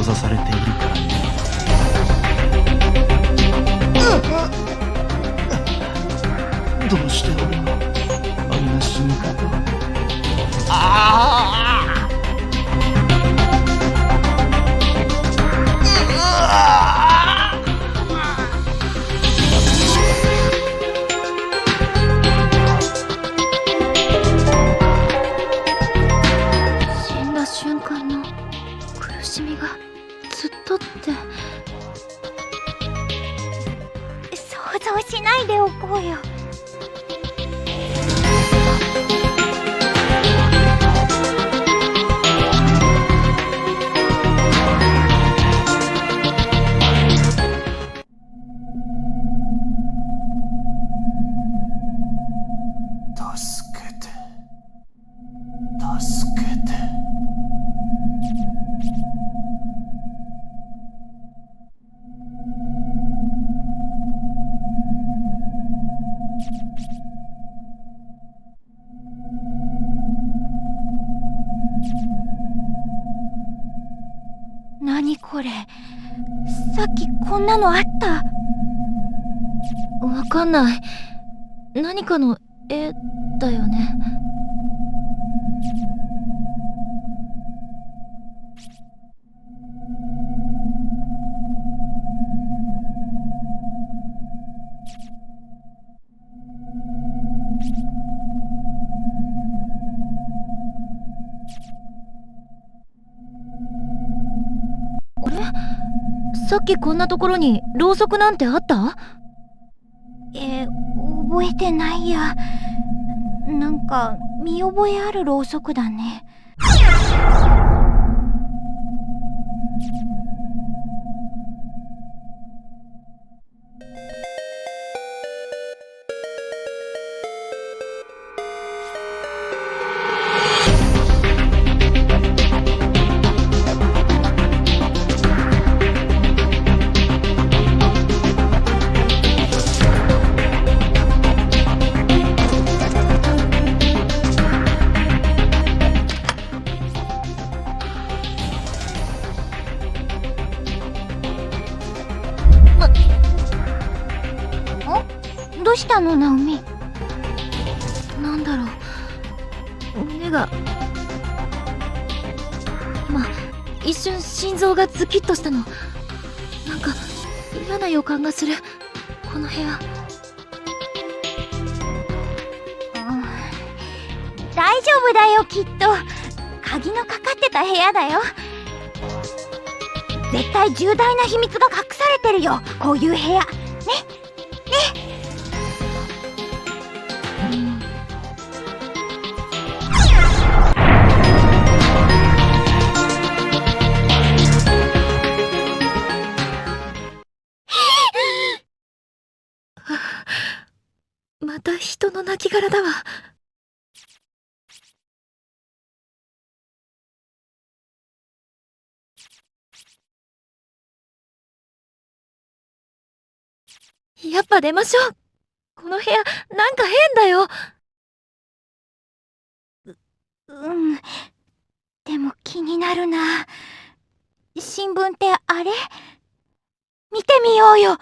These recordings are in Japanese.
ざされているからね。どうして俺はあんな死に方を。死んだ瞬間の苦しみがずっとって。想像しないでおこうよ。助けて、助けて。何これ、さっきこんなのあった？わかんない。何かの絵だよね。あれ？さっきこんなところにろうそくなんてあった？覚えてないや。なんか見覚えあるろうそくだね。どうしたの、ナオミ？なんだろう、胸が。今一瞬心臓がズキッとしたの。なんか嫌な予感がする。この部屋。大丈夫だよ、きっと。鍵のかかってた部屋だよ。絶対重大な秘密が隠されてるよ、こういう部屋。ね。また人の亡骸だわ。やっぱ出ましょう。この部屋なんか変だよ。うん。でも気になるな。新聞ってあれ？見てみようよ。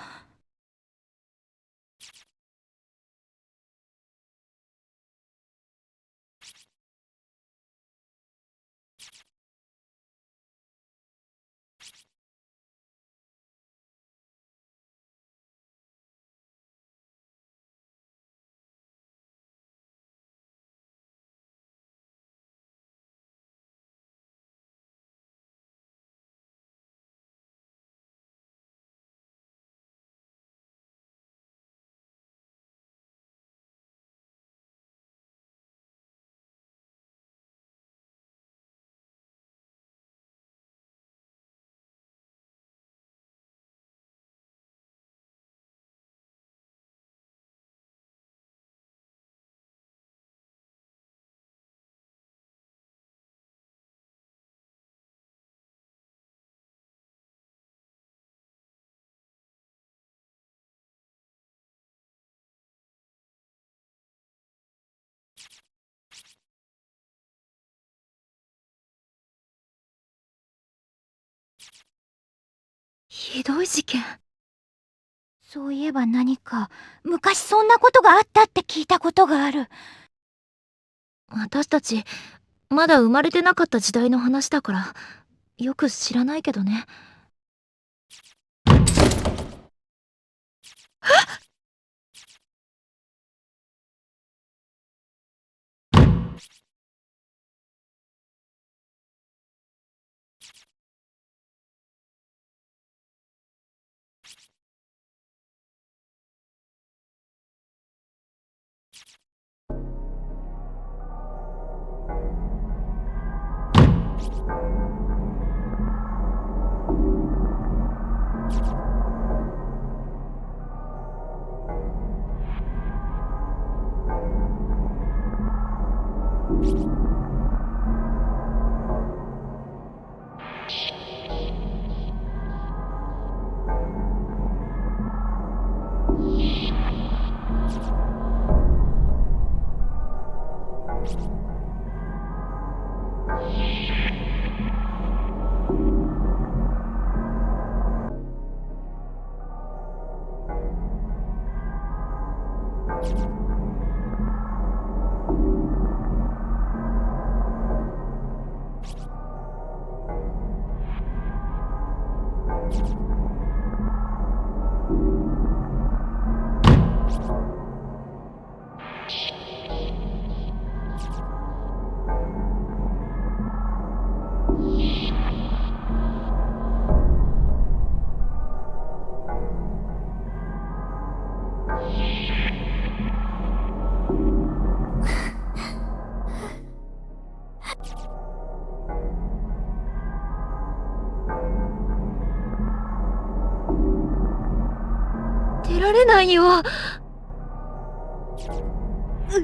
ひどい事件。そういえば何か昔そんなことがあったって聞いたことがある。私たちまだ生まれてなかった時代の話だからよく知らないけどね。出られないよ。どう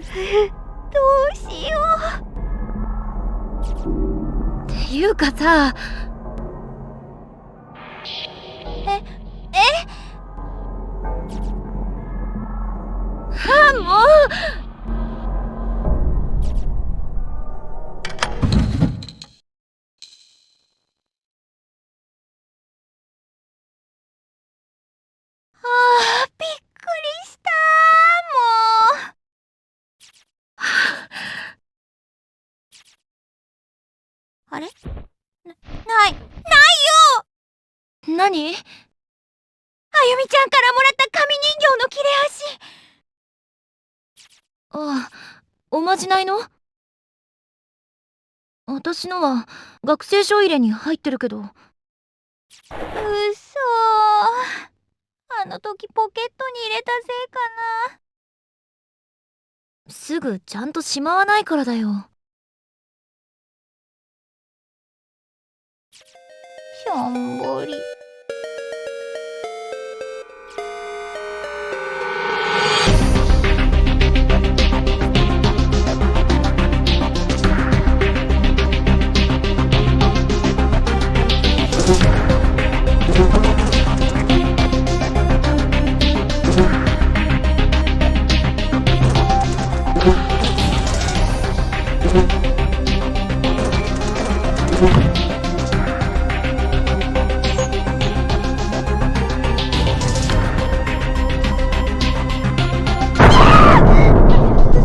しよっていうかさ。もう。びっくりした。もうあれないよ。何？あゆみちゃんからもらった紙人形の切れ端。ああ、おまじないの？私のは学生書入れに入ってるけど。うそ。あの時ポケットに入れたせいかな。すぐちゃんとしまわないからだよ。しょんぼり。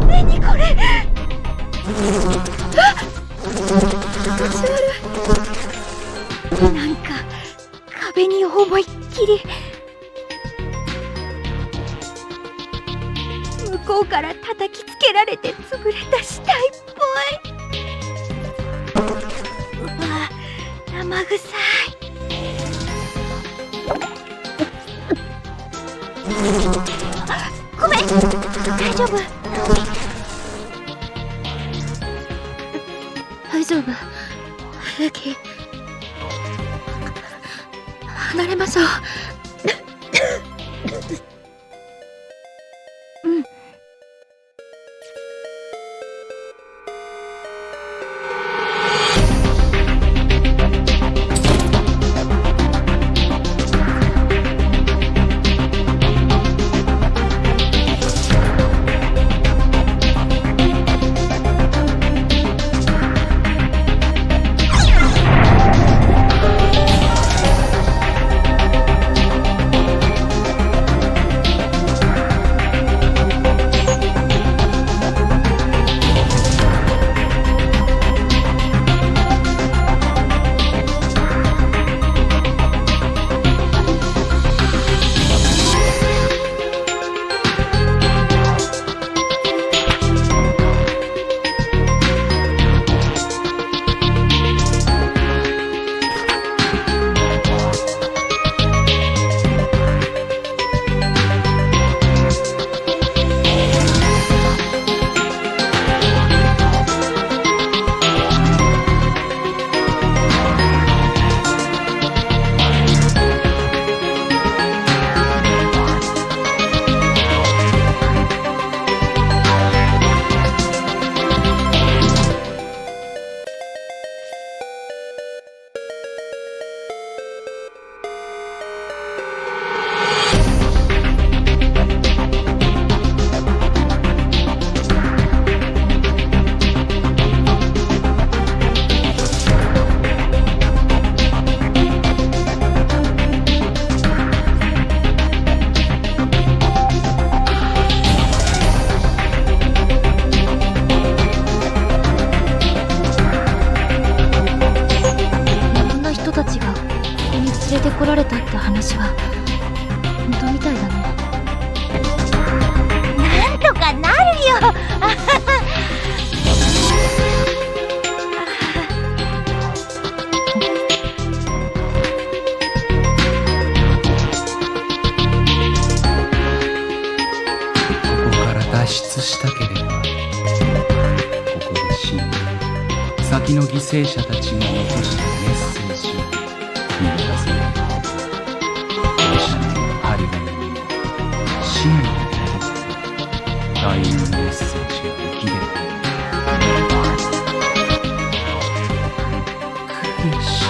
何これ。なんか壁に思いっきり。向こうから叩きつけられて潰れた死体っぽい。うわ、生臭い。ごめん、大丈夫。大丈夫。平気。離れましょう。うん。こに連れてこられたって話は本当みたいだね。なんとかなるよ。あはは。ここから脱出したければ、ここで死んで先の犠牲者たちが残したメッセージを見るはずだ。放射能の針金にも死にもダイイングメッセージが浮き出ている。苦しい。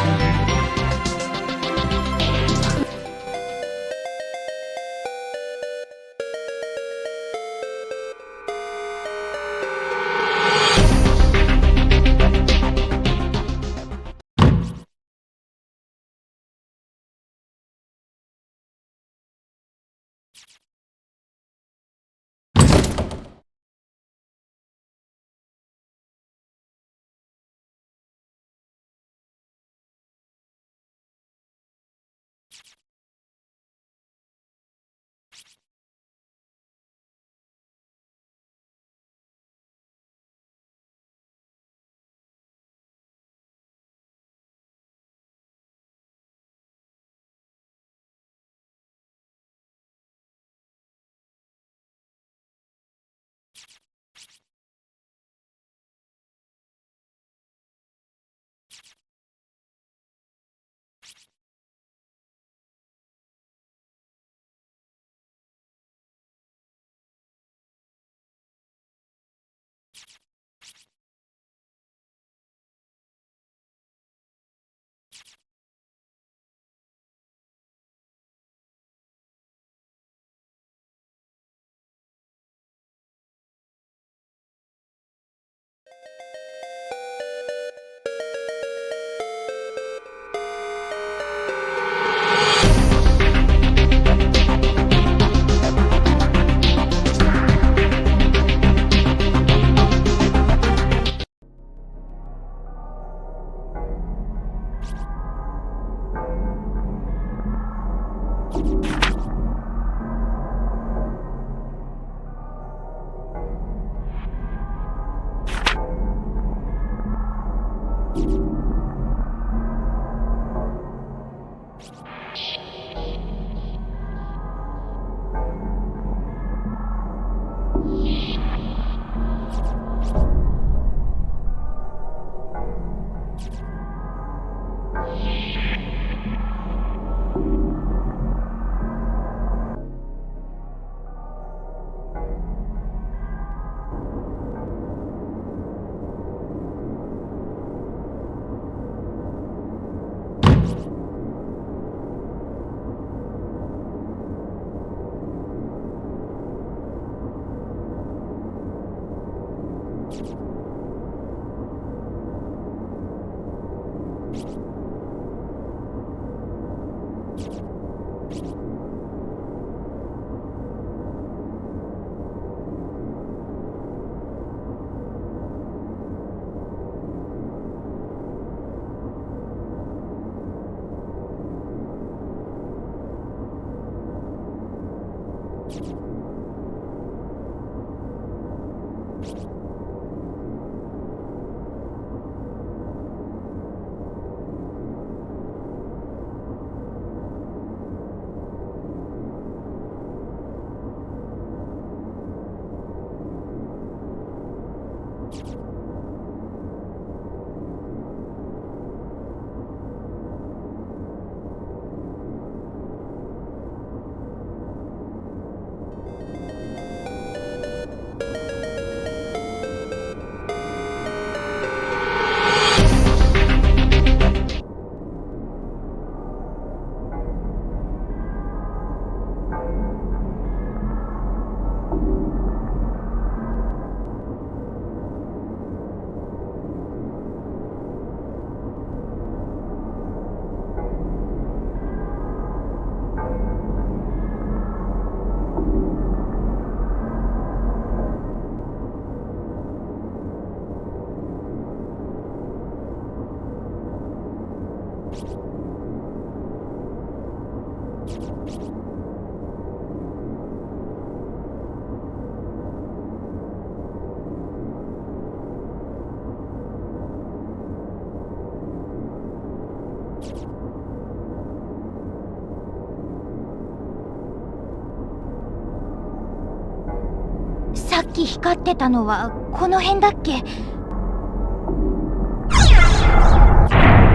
さっき光ってたのはこの辺だっけ？オ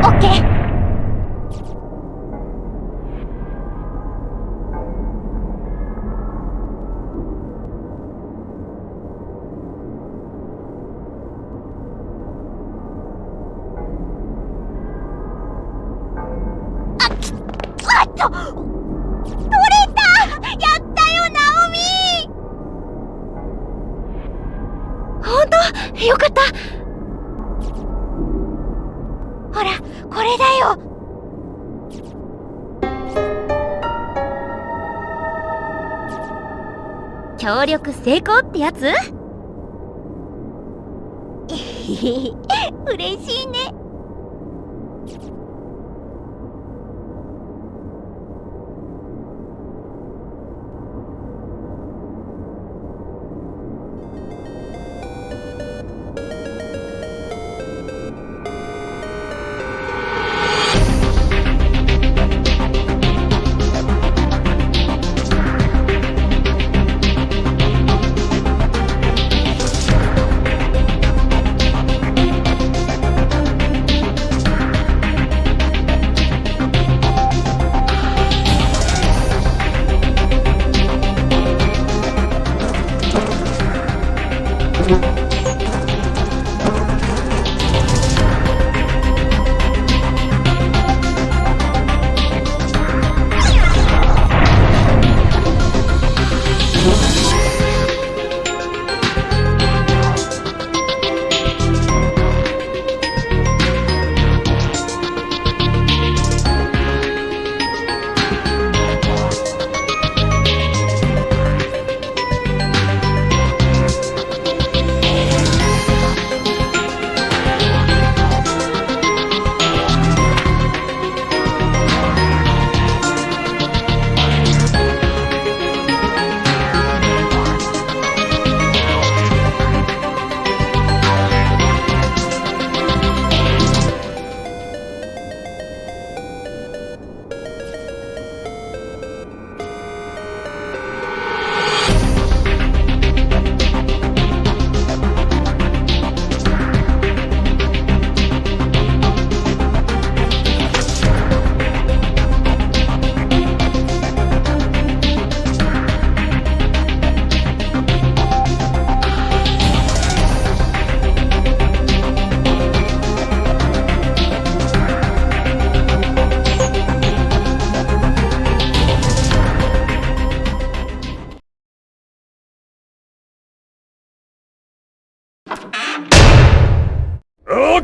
ッケー。あっと取れた。やったよナオミ。ほんとよかった。ほらこれだよ。協力成功ってやつ？嬉しいね。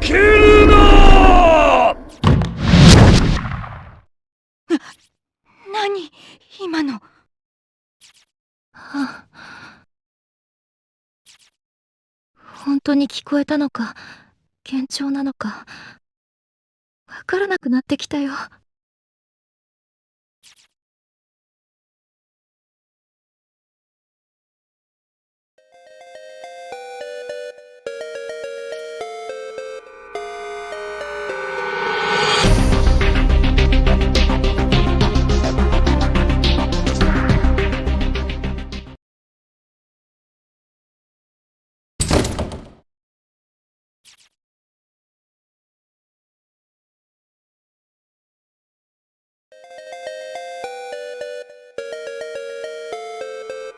起きるな！何今の。本当に聞こえたのか幻聴なのかわからなくなってきたよ。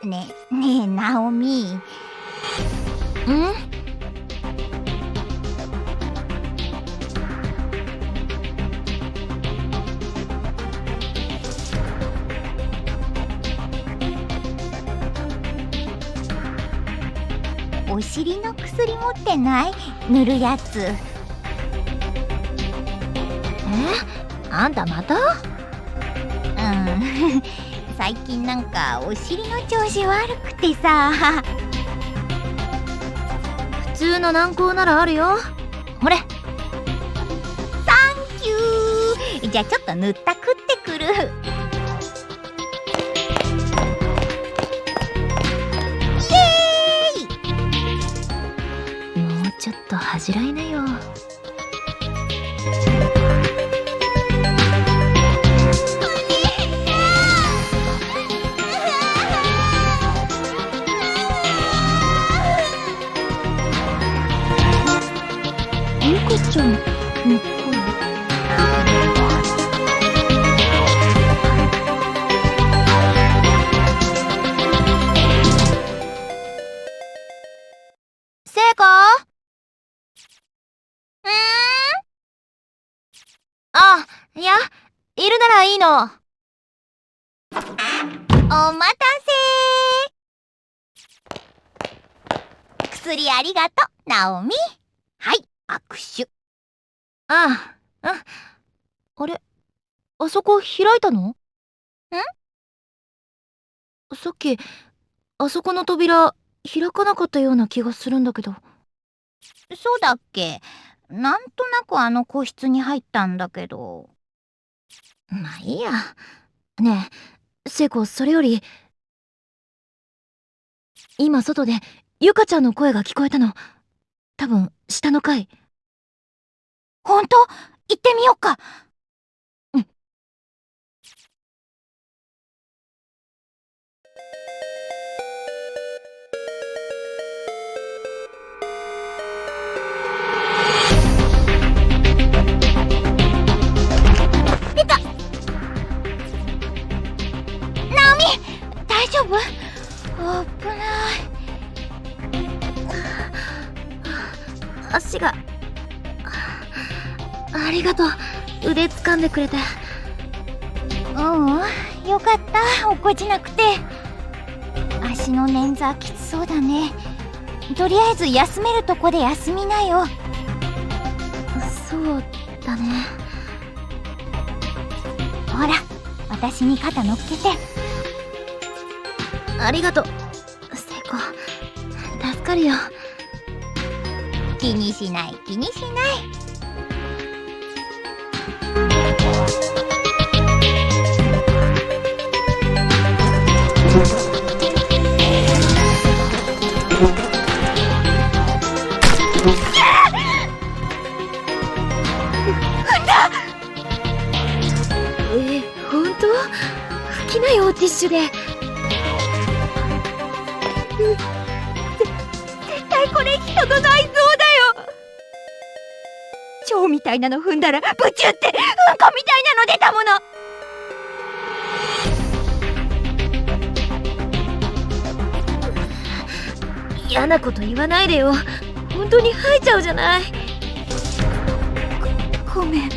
ねえナオミ。お尻の薬持ってない？塗るやつ。あんたまた？最近なんかお尻の調子悪くてさ。普通の軟膏ならあるよ。ほれ。サンキュー。じゃあちょっと塗ったくってくる。と恥じらいなよ。ゆかちゃんの声。聖子？あ、いや、いるならいいの。お待たせ。薬ありがと、ナオミ。はい、握手。ああ、うん。あれ、あそこ開いたの？さっき、あそこの扉、開かなかったような気がするんだけど。そうだっけ？なんとなくあの個室に入ったんだけど。まあいいや。ねえ、聖子、それより、今外で、ゆかちゃんの声が聞こえたの。多分、下の階。ほんと？行ってみよっか。うん。大丈夫？危ない。足が。ありがとう。腕掴んでくれて。よかった。落っこちなくて。足の捻挫きつそうだね。とりあえず休めるとこで休みなよ。そうだね。ほら、私に肩乗っけて。ありがとう。聖子、助かるよ。気にしない、気にしない。ほんと？拭きなよ、ティッシュで。絶対これ人の内臓だよ。蝶みたいなの踏んだらブチュってうんこみたいなの出たもの。嫌なこと言わないでよ。本当に吐いちゃうじゃない。ごめん。